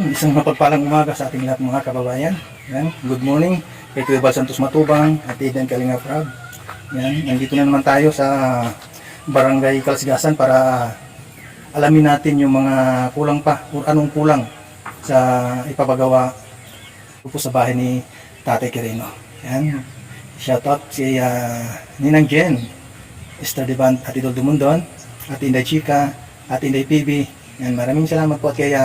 Isang mapagpalang umaga sa ating lahat mga kababayan. Yan. Good morning kay Kuya Bal Santos Matubang at Eden Kalinga Prab. Yan. Nandito na naman tayo sa Barangay Kalasgasan para alamin natin yung mga kulang pa o anong kulang sa ipapagawa po sa bahay ni Tatay Quirino. Yan. Shoutout si Ninang Jen, Esther Devan at Idol Dumundon, at Inday Chika, at Inday PB. Yan, maraming salamat po at kay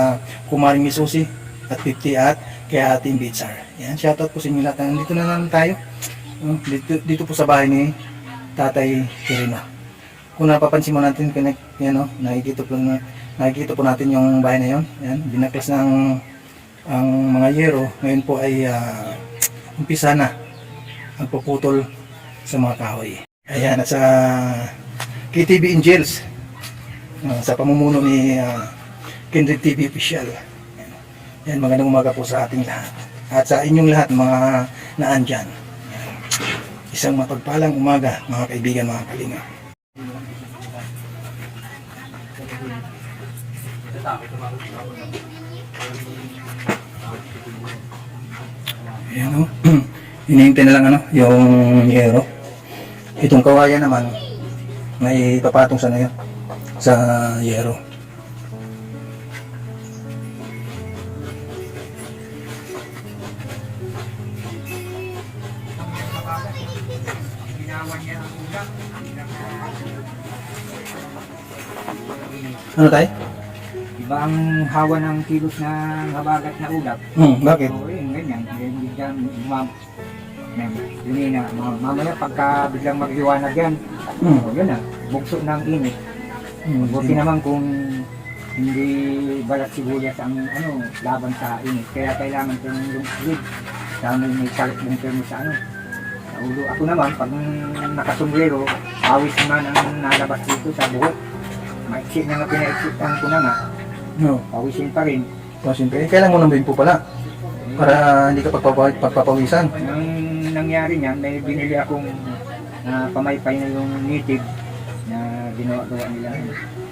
Kumaring Misusi at 50 at kay Ating Bitsar. Yan, shoutout po sa inyo lahat. Nandito na naman tayo. Dito po sa bahay ni Tatay Quirino. Kung napapansin mo natin, nakikita po natin yung bahay na yon. Yan, binaklas na ang mga yero. Ngayon po ay umpisa na ang puputol sa mga kahoy. Ayan, sa KTV Angels. Sa pamumuno ni Kindred TV Official. Yan, magandang umaga po sa ating lahat. At sa inyong lahat, mga naandyan. Yan. Isang mapagpalang umaga, mga kaibigan, mga kalinga. Ayan o. Hinihintay na lang yung yero. Itong kawayan naman, may papatong sa na yun. Sa yero. Ano tayo? Iba ang hawa ng kilos ng habagat na ulap. Bakit? Oo, ganyan. Biglang yun na, mamaya pagka biglang magliwanag yan, yun na, bugso ng init. Buti naman kung hindi balat sibuyas ang laban sa init. Kaya kailangan itong yung lid. Dahil may salpong termo sa sa ulo. Ako naman, pag nakasumbrero, awis naman ang nalabas dito sa buhok. Maiksi na nga pinaiksitan ko na nga. Pawisin pa rin. Siyempre, kailan mo naman po pala? Para hindi ka pagpapawisan. Nang nangyari niyan, may binili akong pamaypay na yung native na ginawa-gawa nila.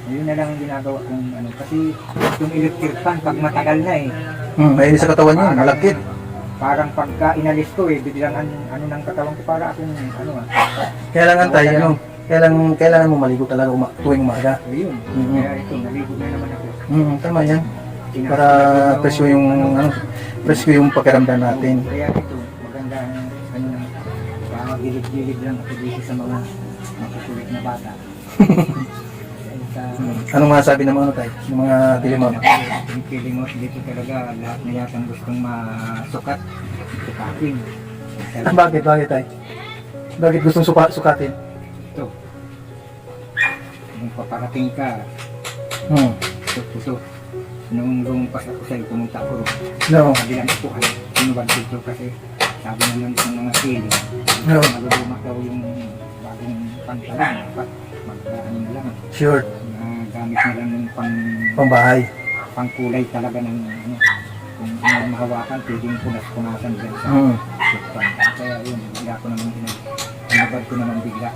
Yun na lang ang ginagawa kong kasi yung electric fan pag matagal na Mainit sa katawan niya, malakit. Parang pagka inalis ko biglang ng katawan ko para akong Kailangan tayo, kailangan mo maligo talaga tuwing umaga. Ayun. Kaya ito, naligo na naman ako. Tama yan. Para presyo yung pakiramdam natin. Kaya ito, maganda gilid-gilid lang ako dito sa mga makukulit na bata. Anong masasabi ng mga tayo? Ng mga dilimot? Yung dilimot dito talaga, lahat na yatang gustong masukat, sukatin. Bakit tayo? Bakit gustong sukatin? Ito. Nung paparating ka, puto. Nung lumpas ako sa'yo, pumunta ako. Kabilang ako, sinubad dito kasi sabi naman ng mga sili. Naguluma daw yung bagong pantalan. Dapat magdaanin na lang. Sure. Gamit na lang yung pangbahay. Pangkulay talaga ng kung mahawakan, pwedeng punas-punasan dyan sa sukpan. Kaya yun, bigla ko naman sinubad ko naman bigla.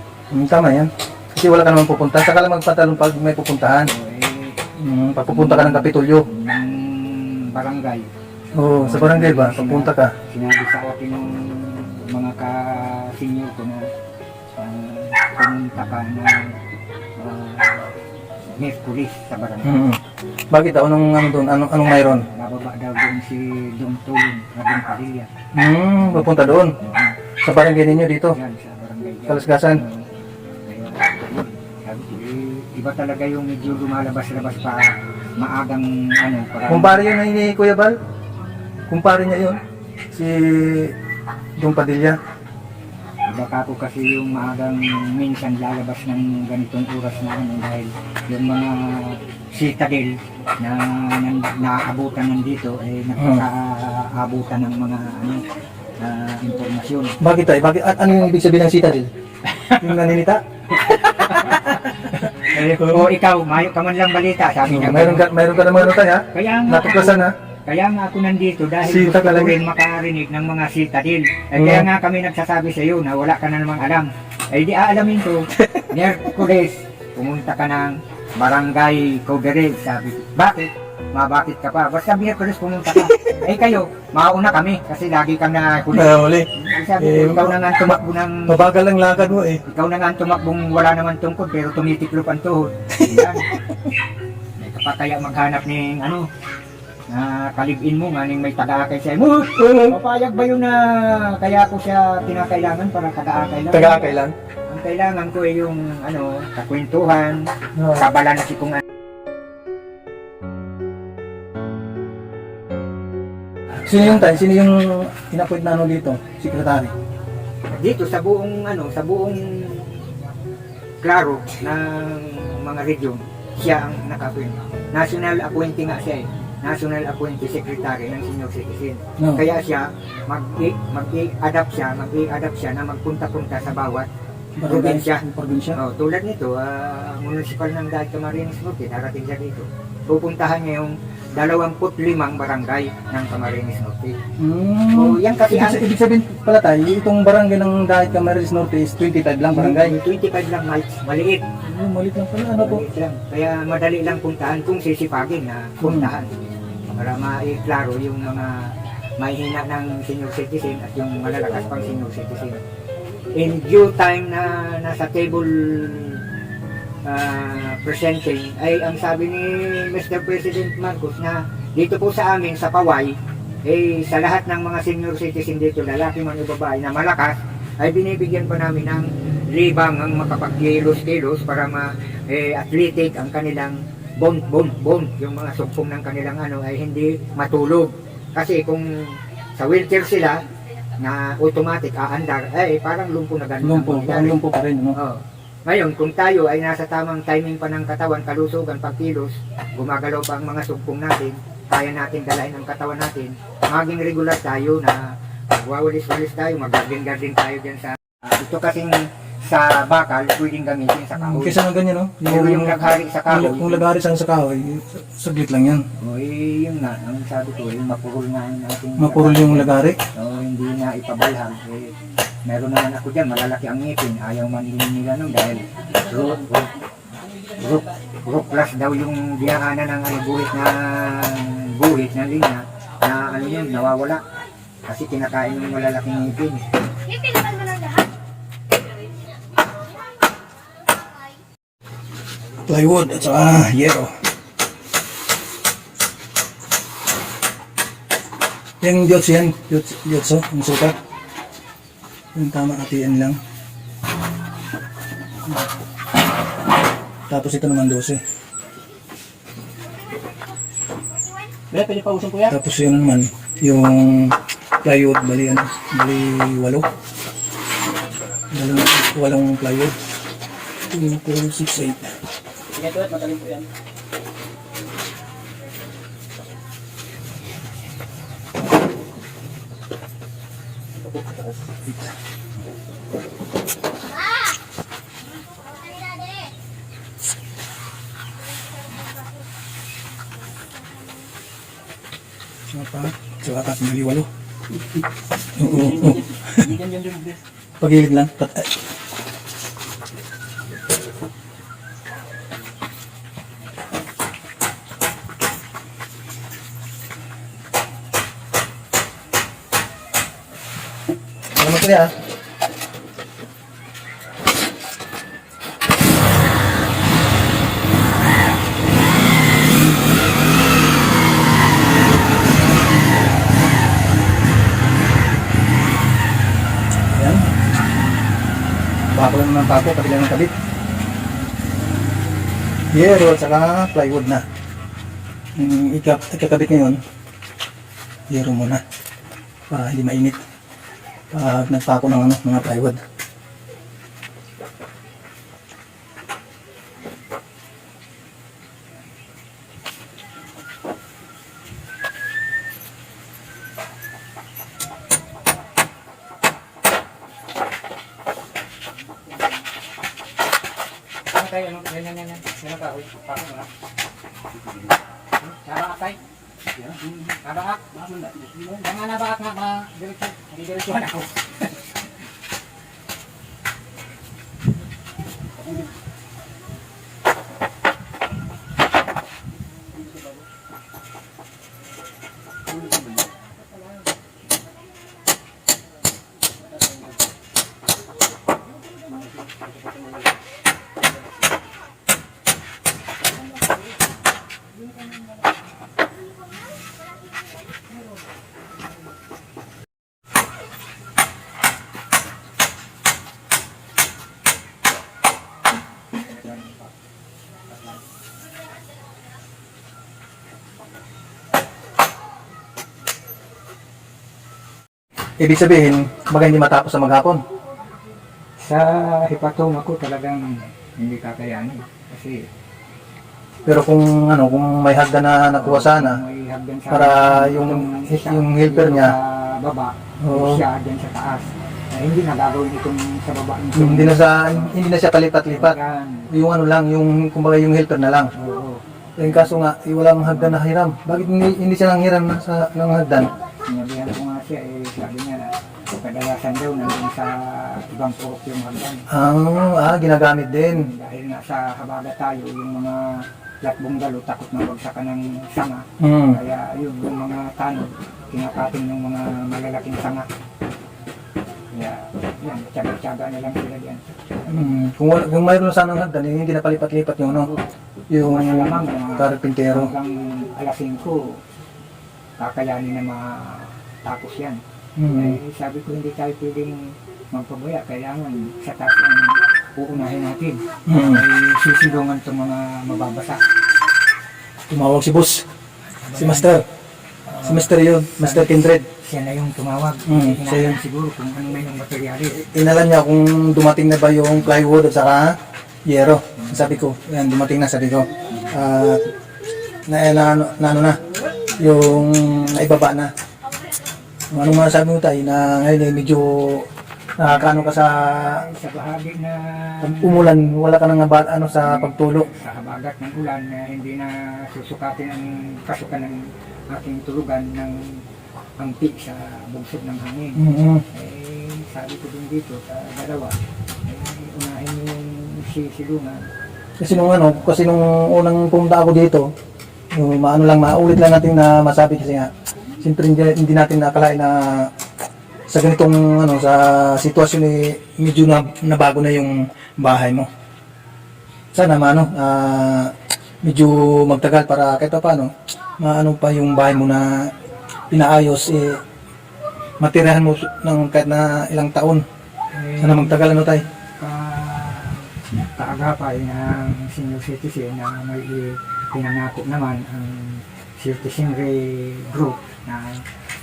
Tama yan. Kasi wala ka naman pupunta. Saka lang magpatalong pag may pupuntahan. Pag pupunta ka ng Kapitolyo. Ng barangay. Sa barangay ba? Pagpunta ka. Sinabi sa akin ng mga ka-senior ko na pumunta ka na Merkulis sa barangay. Bakit daw? Anong mayroon? Bababa daw doon si Dong Tulong na Dong Padilla. Pupunta doon? Sa barangay ninyo dito? Yan, sa barangay. Kalasgasan? Iba talaga yung medyo lumalabas-labas pa maagang Kumpare yun na ni Kuya Bal? Kumpare niya yun? Si Dong Padilla? Baka ko kasi yung maagang minsan lalabas ng ganitong oras na dahil yung mga citadel na naabutan nandito nagkakaabutan ng mga impormasyon. Bakit tayo? Ano yung ibig sabihin ng citadel? Yung naninita? O ikaw, mayo ka man lang balita, sabi niya. Mayroon ka naman tayo ha? Natuklasan ha? Kaya nga ako nandito dahil Sita gusto ko rin makarinig ng mga citadel. Kaya nga kami nagsasabi sa iyo na wala ka na namang alam. Ay di aalamin ko, Merkules, pumunta ka ng Barangay Coverage, sabi ko. Bakit? mabakit ka pa. Basta Miyerkules pumunta ka. Eh kayo, mauna kami kasi lagi kang nahuli. Nahuli. Sabi ko, ikaw na nga tumakbo ng... Mabagal ang lakad mo eh. Ikaw na nga tumakbong wala naman tungkod pero tumitiklop ang tuhod. Yan. May kapag kaya maghanap ng ano, na kalibin mo nga ning may taga-akay siya. Papayag ba yun na kaya ko siya kinakailangan para taga-akay lang? Taga-akay lang. Ang kailangan ko ay yung ano, kakwentuhan, kabalansi kung ano. Sino yung in-appoint na ano dito? Sekretary? Dito sa buong ano, sa buong klaro ng mga region, siya ang naka-appoint. National appointee nga siya eh. National appointee secretary ng senior citizen. No. Kaya siya mag-i-adapt siya na magpunta-punta sa bawat probinsya. Probinsya. Oh, tulad nito, municipal ng Dagat Camarines Norte, darating siya dito. Pupuntahan niya yung 25 barangay ng Camarines Norte. So, yan kasi Ibig sabihin pala tayo, itong barangay ng Dagat Camarines Norte is 25 lang barangay. 25 lang, maliit. Malit lang pala, ano po? Maliit lang. Kaya madali lang puntahan kung sisipagin na puntahan. Para maiklaro yung mga mahihina ng senior citizen at yung malalakas pang senior citizen. In due time na nasa table presenting ay ang sabi ni Mr. President Marcos na dito po sa amin sa Paway sa lahat ng mga senior citizen dito, lalaki man o babae na malakas, ay binibigyan pa namin ng libang ang makapagkilos-kilos para athletic ang kanilang bone, yung mga sukpong ng kanilang ano ay hindi matulog. Kasi kung sa wheelchair sila na automatic aandar, parang lumpo na ganun. Lumpo pa rin, no? Oh. Ngayon, kung tayo ay nasa tamang timing pa ng katawan, kalusugan, pagkilos, gumagalaw pa ang mga sugpong natin, kaya natin dalahin ang katawan natin, maging regular tayo na magwawalis-walis tayo, mag-garden tayo dyan sa... ito kasing sa bakal, pwedeng gamitin sa kahoy. Kaysa ng ganyan, no? Pero yung naghari sa kahoy, Kung lagari sa kahoy, saglit lang yan. yun nga, ang sabi ko, yung mapurol na natin. Mapurol yung lagari. Hindi na ipabalhag. Meron naman ako dyan, malalaki ang ngipin. Ayaw man nila nun dahil root plus daw yung diyaanan ng guhit ng linya na ano yun, nawawala. Kasi kinakain yung malalaking ngipin. Ipinaman mo lang lahat. Plywood at saka yero. Yung Diyos yan, Diyos yung sukat. Yung tama katian lang. Tapos ito naman 12. Pwede pa usong kuya? Tapos yun naman, yung plywood, bali 8. Walong plywood. 2, 4, 6, 8. Sige ito at magaling po yan. So, apat, mali 8. Oo. Yan. Pagilid lang. Salamat po ya. Ayan. Bako lang ng bako, kabila ng kabit. Yero at saka plywood na. Yung ikakabit ngayon, yero muna. Para hindi mainit. Pag nagpako ng mga plywood. Tayo, yan. Yan ka, pako mo na. Nabakak tayo. Nabakak. Yan nga nabakak nga, diretsuhan ako. Ibig sabihin, baga hindi matapos sa maghapon. Sa hepatoma ko talagang hindi kakayanin. Kasi Pero kung kung may hagdan na nakuha sana, may hagdan sa para yung helper niya, sa baba, Oo. siya dyan sa taas. Hindi na gagawin itong sa baba. hindi na siya palipat-lipat. Yan. Yung lang, yung kumbaga yung helper na lang. Oo. Yung kaso nga, walang hagdan na hiram. Bakit hindi siya nang hiram ng hagdan? Sinabihan ko nga siya, sabi niya, kadalasan daw nandun sa ibang purok yung hagdan. Ginagamit din. Dahil nga sa Habaga tayo, yung mga latbong dalo, takot na bagsakan ng sanga. Hmm. Kaya yun, yung mga tanod, kinakating ng mga malalaking sanga. Kaya yan, tsaga-tsaga na lang sila yan. Kung mayroon sanang hagdan, hindi na palipat-lipat yung yung Malamang karpintero. hanggang alas 5, kakayanin na matapos yan. Hmm. Sabi ko hindi tayo pwedeng magpabuya, kailangan sa taas ang uunahin natin. Hmm. Ay sisilungan itong mga mababasa. Tumawag si boss. Si Master. Si Master yun. Master Kindred. Siya na yung tumawag. Siya yun. Siguro kung ano na yung materyales. Inalan niya kung dumating na ba yung plywood at saka yero. Sabi ko, yan, dumating na, sabi ko. Yung naibaba na. Anong masasabi mo tayo na ngayon ay medyo nakakaano ka sa Sa bahagi na umulan, wala ka nang sa pagtulo. sa habagat ng ulan na hindi na susukatin ang kasukan ng aking tulugan ng angpig sa bugsod ng hangin. Sabi ko din dito sa dalawa, unahin mo yung sisilungan. Kasi nung unang pumunta ako dito, yung maulit lang natin na masabi kasi nga, siyempre hindi natin nakalain na sa ganitong sa sitwasyon medyo nabago na yung bahay mo. Sana medyo magtagal para kahit paano pa yung bahay mo na pinaayos matirahan mo ng kahit na ilang taon. Sana magtagal tayo. Kaagapay ng senior citizen na may pinangako naman ang citizenry group na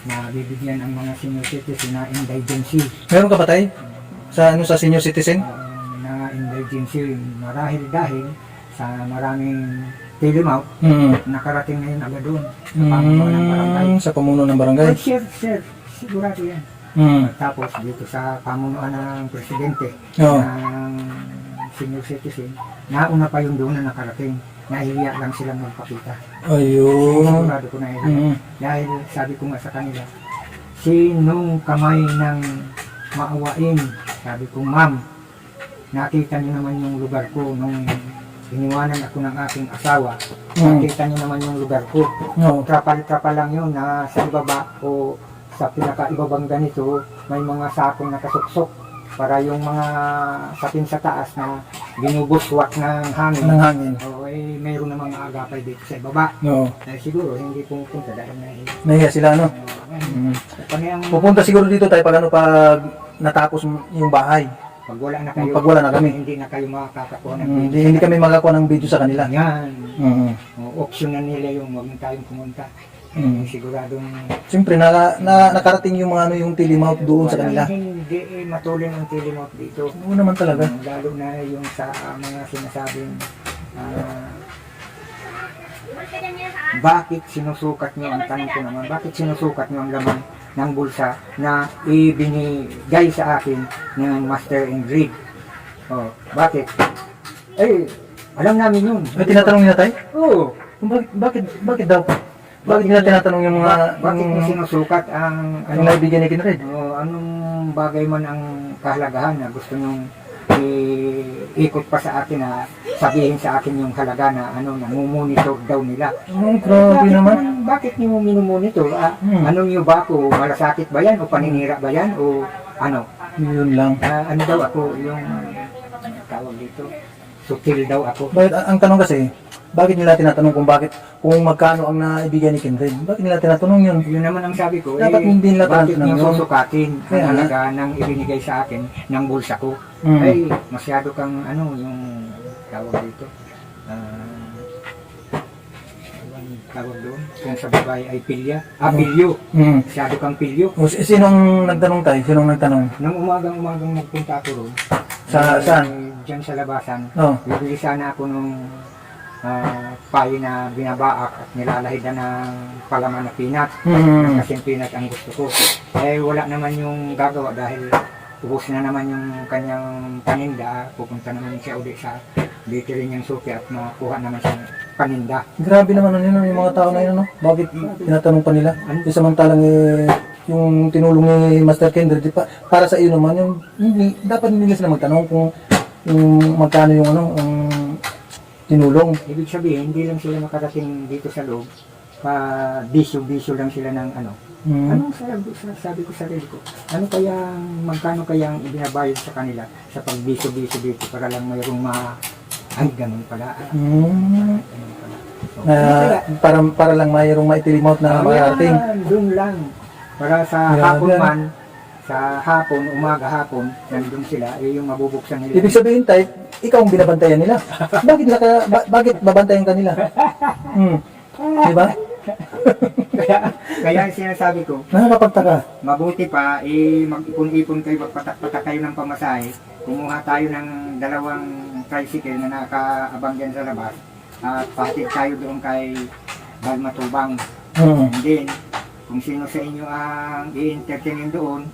mabibigyan ang mga senior citizen na indigency. Meron ka ba tayo? Sa senior citizen? Na indigency marahil dahil sa maraming telemount, nakarating na yun agad doon sa pamuno ng barangay. Sa pamuno ng barangay? Sir, sigurado yan. Tapos dito sa pamunuan ng presidente ng senior citizen, nauna pa yung doon na nakarating. Nahihiya lang silang magpakita. Ayun. Sigurado ko nahihiya. Dahil sabi ko nga sa kanila, sinong kamay ng maawain? Sabi ko, ma'am, nakita niyo naman yung lugar ko nung iniwanan ako ng aking asawa. Nakita niyo naman yung lugar ko. Trapal-trapal lang yun na sa ibaba o sa pinakaibabang ganito, may mga sakong nakasuksok para yung mga sapin sa taas na binubuswak ng hangin. Mayroon namang agapay dito sa ibaba. Siguro hindi pupunta dahil nahiya sila, Pupunta siguro dito tayo pag natapos yung bahay. Pag wala na kayo, Pag wala na kami. hindi na kayo makakakuha ng video. Hindi kami makakuha ng video sa kanila. Yan. Option na nila yung huwag na tayong pumunta. Siguradong Siyempre, nakarating yung yung telemount doon sa kanila. Hindi matulin ang telemount dito. Oo naman talaga. Lalo na yung sa mga sinasabing bakit sinusukat nyo, ang tanong ko naman, bakit sinusukat nyo ang laman ng bulsa na ibinigay sa akin ng Master and Reed? Bakit? Alam namin yun. May tinatanong nila tayo? Oo. Bakit daw? Bakit nila tinatanong yung mga... Bakit mo sinusukat ang... Yung naibigyan ni Kinred? Anong bagay man ang kahalagahan na gusto nyong ikot pa sa akin na sabihin sa akin yung halaga na namumonitor daw nila. Grabe naman. Bakit niyo minumonitor? Ano niyo ba ako? Malasakit ba yan? O paninira ba yan? O ano? Yun lang. Ano daw ako? Yung tawag dito? Sutil daw ako. Bakit, ang tanong kasi, bakit nila tinatanong kung magkano ang naibigay ni Kinred? Bakit nila tinatanong yun? Yun naman ang sabi ko. Dapat hindi nila bakit tinatanong niyo yun? susukatin ang halaga ng ibinigay sa akin ng bulsa ko? Ay, masyado kang yung tawag dito. tawag doon. Kung sa babae ay pilya. Pilyo. Hmm. Masyado kang pilyo. O, sinong nagtanong tayo? Sinong nagtanong? Nung umagang nagpunta ako roon. Saan? Diyan sa labasan. Oh. Bibili sana ako nung payo na binabaak at nilalahidan ng palaman na peanut. Kasi peanut ang gusto ko. Eh wala naman yung gagawa dahil ubos na naman yung kanyang paninda. Pupunta naman siya uli sa bakery niyang suki at makuha naman siya paninda. Grabe naman yun, yung mga tao na yun, no? Bakit tinatanong pa nila? Yung samantalang yung tinulong ni Master Kendra, para sa iyo naman, dapat nila sila magtanong kung magkano yung tinulong. Ibig sabihin, hindi lang sila makarating dito sa loob. Bisyo-bisyo lang sila ng ano. Anong sabi ko sa sarili ko? Magkano kayang ibinabayad sa kanila sa pagbisyo-bisyo dito para lang mayroong ay, ganun pala. Ganun pala. So, Para lang mayroong maitilimot na marating. Doon lang. Para sa hapon man, sa hapon, umaga hapon, nandun sila, yung mabubuksan nila. Ibig sabihin, tayo, ikaw ang binabantayan nila. Bakit babantayan ka nila? Diba? kaya sinasabi ko, Nakakapagtaka. mabuti pa, mag-ipon-ipon kayo, magpatak-patak kayo ng pamasahe. Kumuha tayo ng 2 tricycle na nakaabang dyan sa labas. At patid tayo doon kay Balmatubang. And then, kung sino sa inyo ang i-entertain doon,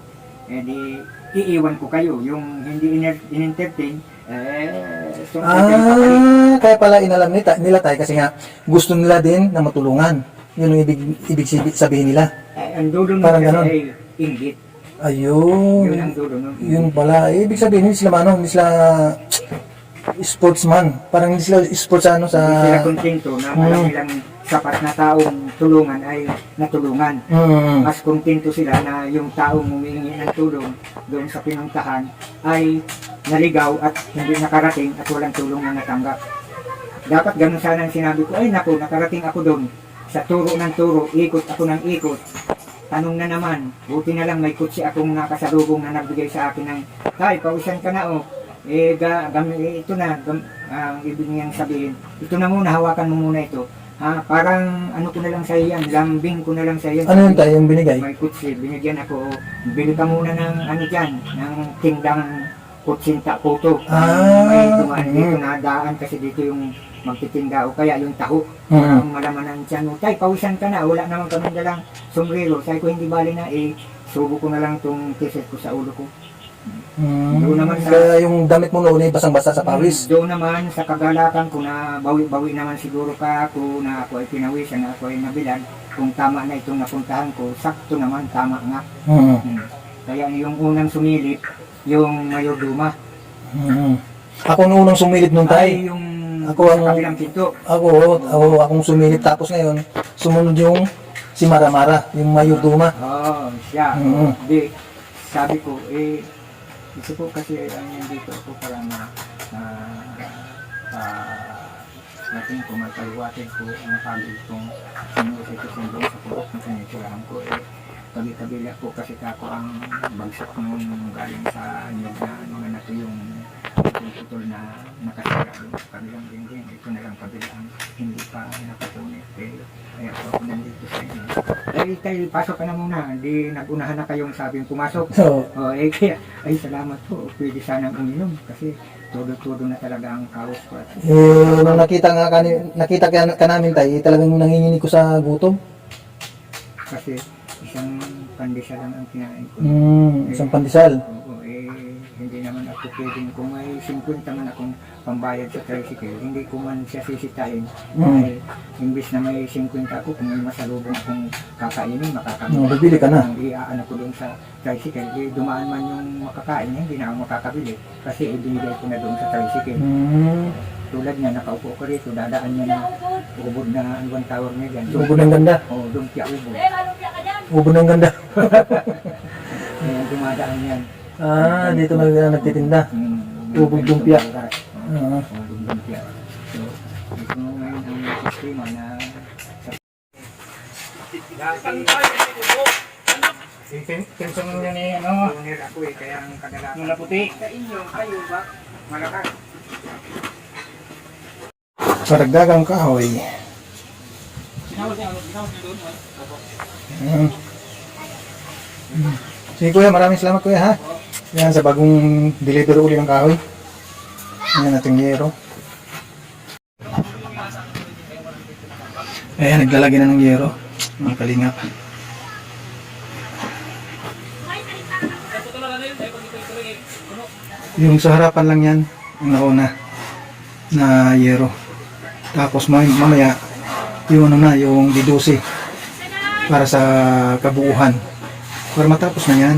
edi iiwan ko kayo. Yung hindi in-entertain, so kaya pala inalam nila tayo kasi nga gusto nila din na matulungan. Yun ang ibig sabihin nila. ang dulo nun Parang kasi ganon. ay inggit. Ayun. Yun ang dulo nun. Yun pala. Ibig sabihin, hindi sila sportsman. Parang hindi sila sports Hindi sa... sila kontento na alam nilang sapat na taong tulungan ay natulungan. Mas kontento sila na yung taong humingi ng tulong doon sa pinuntahan ay naligaw at hindi nakarating at walang tulong na natanggap. Dapat ganun sana ang sinabi ko, ay naku, nakarating ako doon. Sa turo ng turo, ikot ako ng ikot. Tanong na naman, buti na lang may kutsi akong nakasalubong na nagbigay sa akin ng, tay, pausan ka na ito na, ang ibig niyang sabihin, ito na muna, hawakan mo muna ito. Parang ano ko na lang sa iyan, lambing ko na lang sa iyan. Ano yun tayo yung binigay? May kutsi, binigyan ako, bili ka muna ng ano dyan, ng tindang kutsinta puto. May dumaan dito na daan kasi dito yung magtitinda o kaya yung taho. Ang malamanan dyan, tay, pausan ka na, wala naman kami dalang sombrero. Sabi ko, hindi bali na, subo ko na lang itong t-shirt ko sa ulo ko. Doon naman Kaya yung damit mo noon ay basang-basa sa pawis. Doon naman sa kagalakan ko na bawi-bawi naman siguro ka ako na ako ay pinawisan, na ako ay nabilad. Kung tama na itong napuntahan ko, sakto naman, tama nga. Kaya yung unang sumilip, yung mayorduma. Ako nung unang sumilip nung tayo. Ay yung Ako ang- sa kabilang pinto. Akong sumilip tapos ngayon, sumunod yung si Maramara, yung mayorduma. Siya. Mhm. Di, sabi ko, gusto ko kasi nandito ako para natin ko, magpaliwatin ko ang pagod kong sinusitusin doon sa pulok na sinitirahan ko. Tabi-tabi ako kasi ako ang bagsak nung galing sa nyog na mga nato yung putol na nakasira doon sa kabilang dingding. Ito na lang kabilang hindi pa nakapunit. Kaya ako nandito sa inyo. Tayo, pasok ka na muna. Hindi nagunahan na kayong sabing pumasok. Kaya, salamat po. Pwede sanang uminom kasi todo-todo na talaga ang kaos ko. Nung nakita ka namin tayo, talagang nanginginig ko sa gutom. Kasi isang pandesal lang ang kinain ko. Isang pandesal. Oo, hindi naman ako pwedeng kung may 50 man akong pambayad sa tricycle, hindi ko man siya sisitain. Imbis na may 50 ako, kung may masalubong akong kakainin, makakabili. Bibili ka na. Iaano ko doon sa tricycle, dumaan man yung makakain, hindi na ako makakabili. Kasi ibinigay ko na doon sa tricycle. Tulad niya, nakaupo ko rito, dadaan niya na ubod na anong tower niya dyan. Ubod ng ganda. Oo, lumpia ubod. Ubod ng ganda. Dumadaan yan. Dito na nagtitinda. Ubod lumpia. Ubod lumpia. So, ito ngayon ang sistema na Tinsong nyo ni tunir ako kaya ang kadalasan. Nung naputi. Sa inyo, kayo ba? Malakas. Karagdagang kahoy. Ayan. Sige kuya, maraming salamat kuya ha. Yan sa bagong delivery uli ng kahoy. Ayan ating yero. Ayan, naglalagay na ng yero. Mga kalingap. Yung sa harapan lang yan, ang nauna na yero. Tapos mamaya, yung ano na, yung D12 para sa kabuuhan. Para matapos na yan.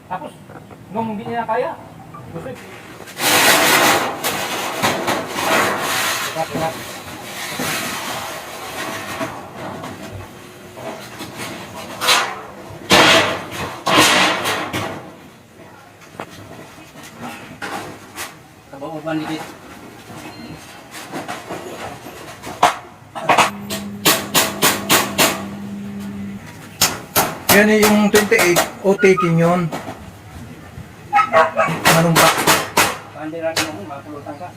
Tapos, nung hindi niya kaya, gusto. Kabawaban dikit. Yan yung 28 o taking yun. Anong pa? Pandi rin mo, mapulutan ka.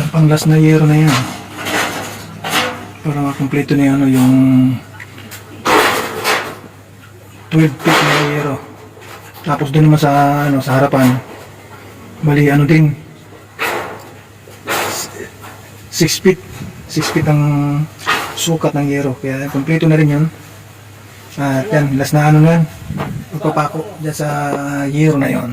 Pang last na yero na yan. Para makompleto na yan, yung 12 feet na yero. Tapos doon naman sa, sa harapan, bali din, 6 feet. 6 feet ang sukat ng yero. Kaya kompleto na rin yun. At yan, last na na yan. Magpapako dyan sa yero na yon.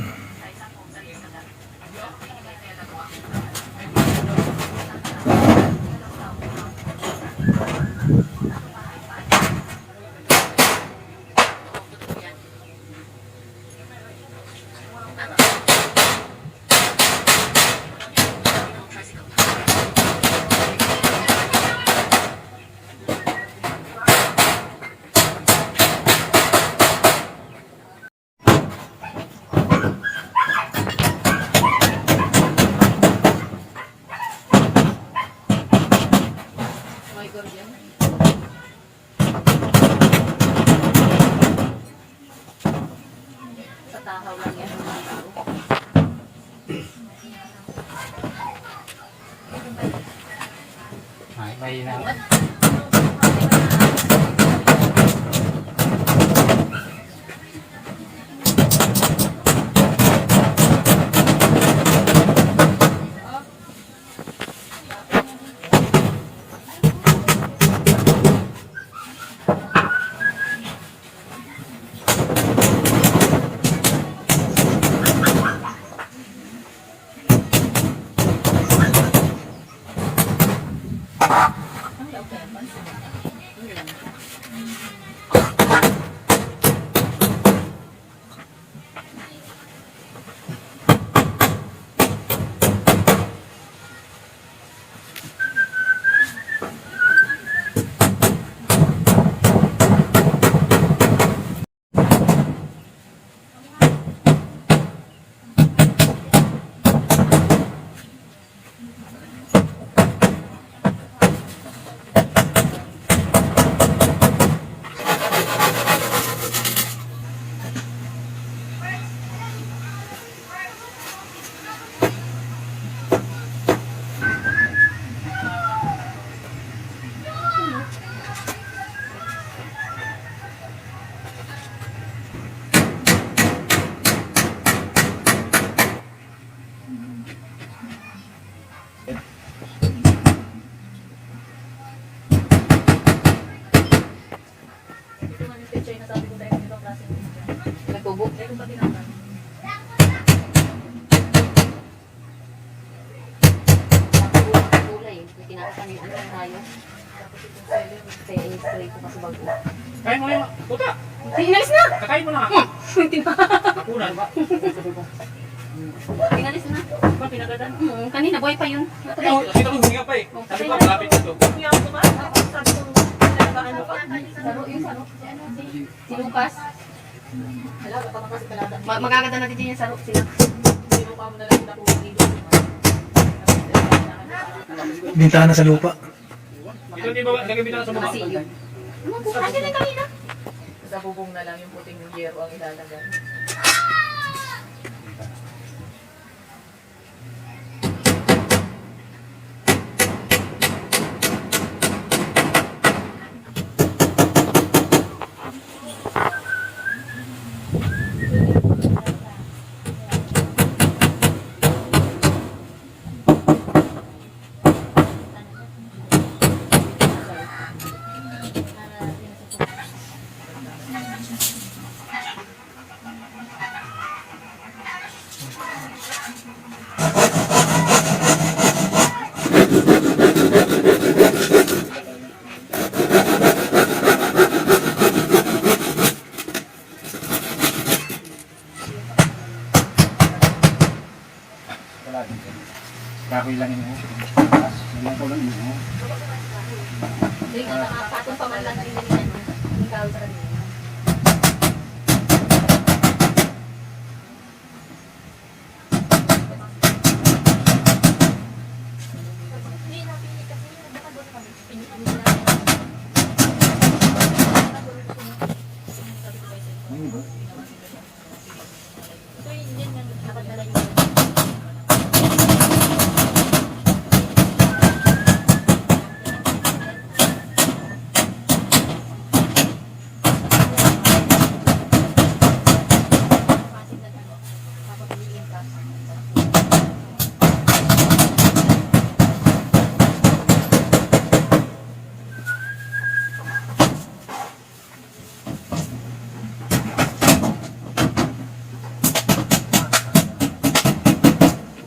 Mahina. Nagtubog. Eh, kung pati naman. Kulay. May tinakasanin ano tayo. Kaya in-spray ko kasi bago. Kain mo yung puta. Tinalis na! Kakain mo na. Nakunan ba? Tinalis na. Ba, pinagadan? Kanina, buhay pa yun. Kita ko huminga pa eh. Sabi ko, malapit na to. Saro, yung saro. Si Lucas. Magaganda natin din yung saro sila. Bintana sa lupa. Ito di ba, lagay bintana sa baba. Kasi yun. Ano po? Kasi na kanina. Sa bubong na lang yung puting yung yero ang ilalagay. Kahoy lang yun. Ilang ko lang yun. Hindi nga nakapatong pa man lang din nila. Ikaw sa kanila.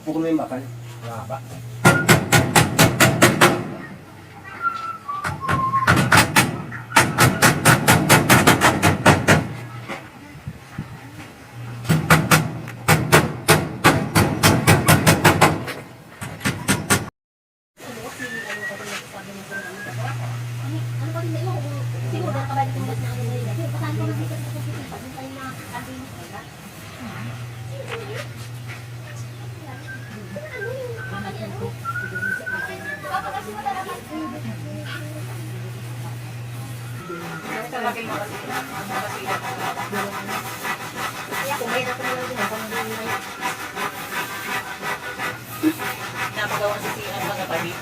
Pukul mo yung bakal. Wala ba? Ano pa rin na yun? Siguro nakabalik yung gas na ano nila. Pasahan ko na dito sa kusitin. Pagod tayo na sabi nila. Sa laki mo kasi. Kaya kung may natin lang din ako ng Napagawa sa CR mga tabi.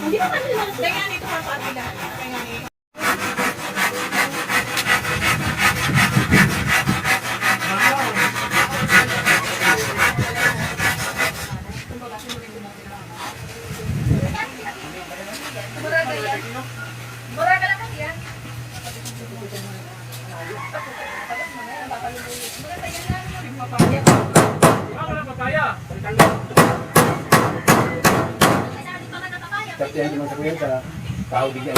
Hindi pa kasi naman. Kaya nga dito ang pamilya. Kaya nga ni... Buraga yan. Buraga lang kasi yan. Ako lang papaya. Kasi hindi pa nagkakaya. Tapos yan naman sa kuya sa tao bigyan.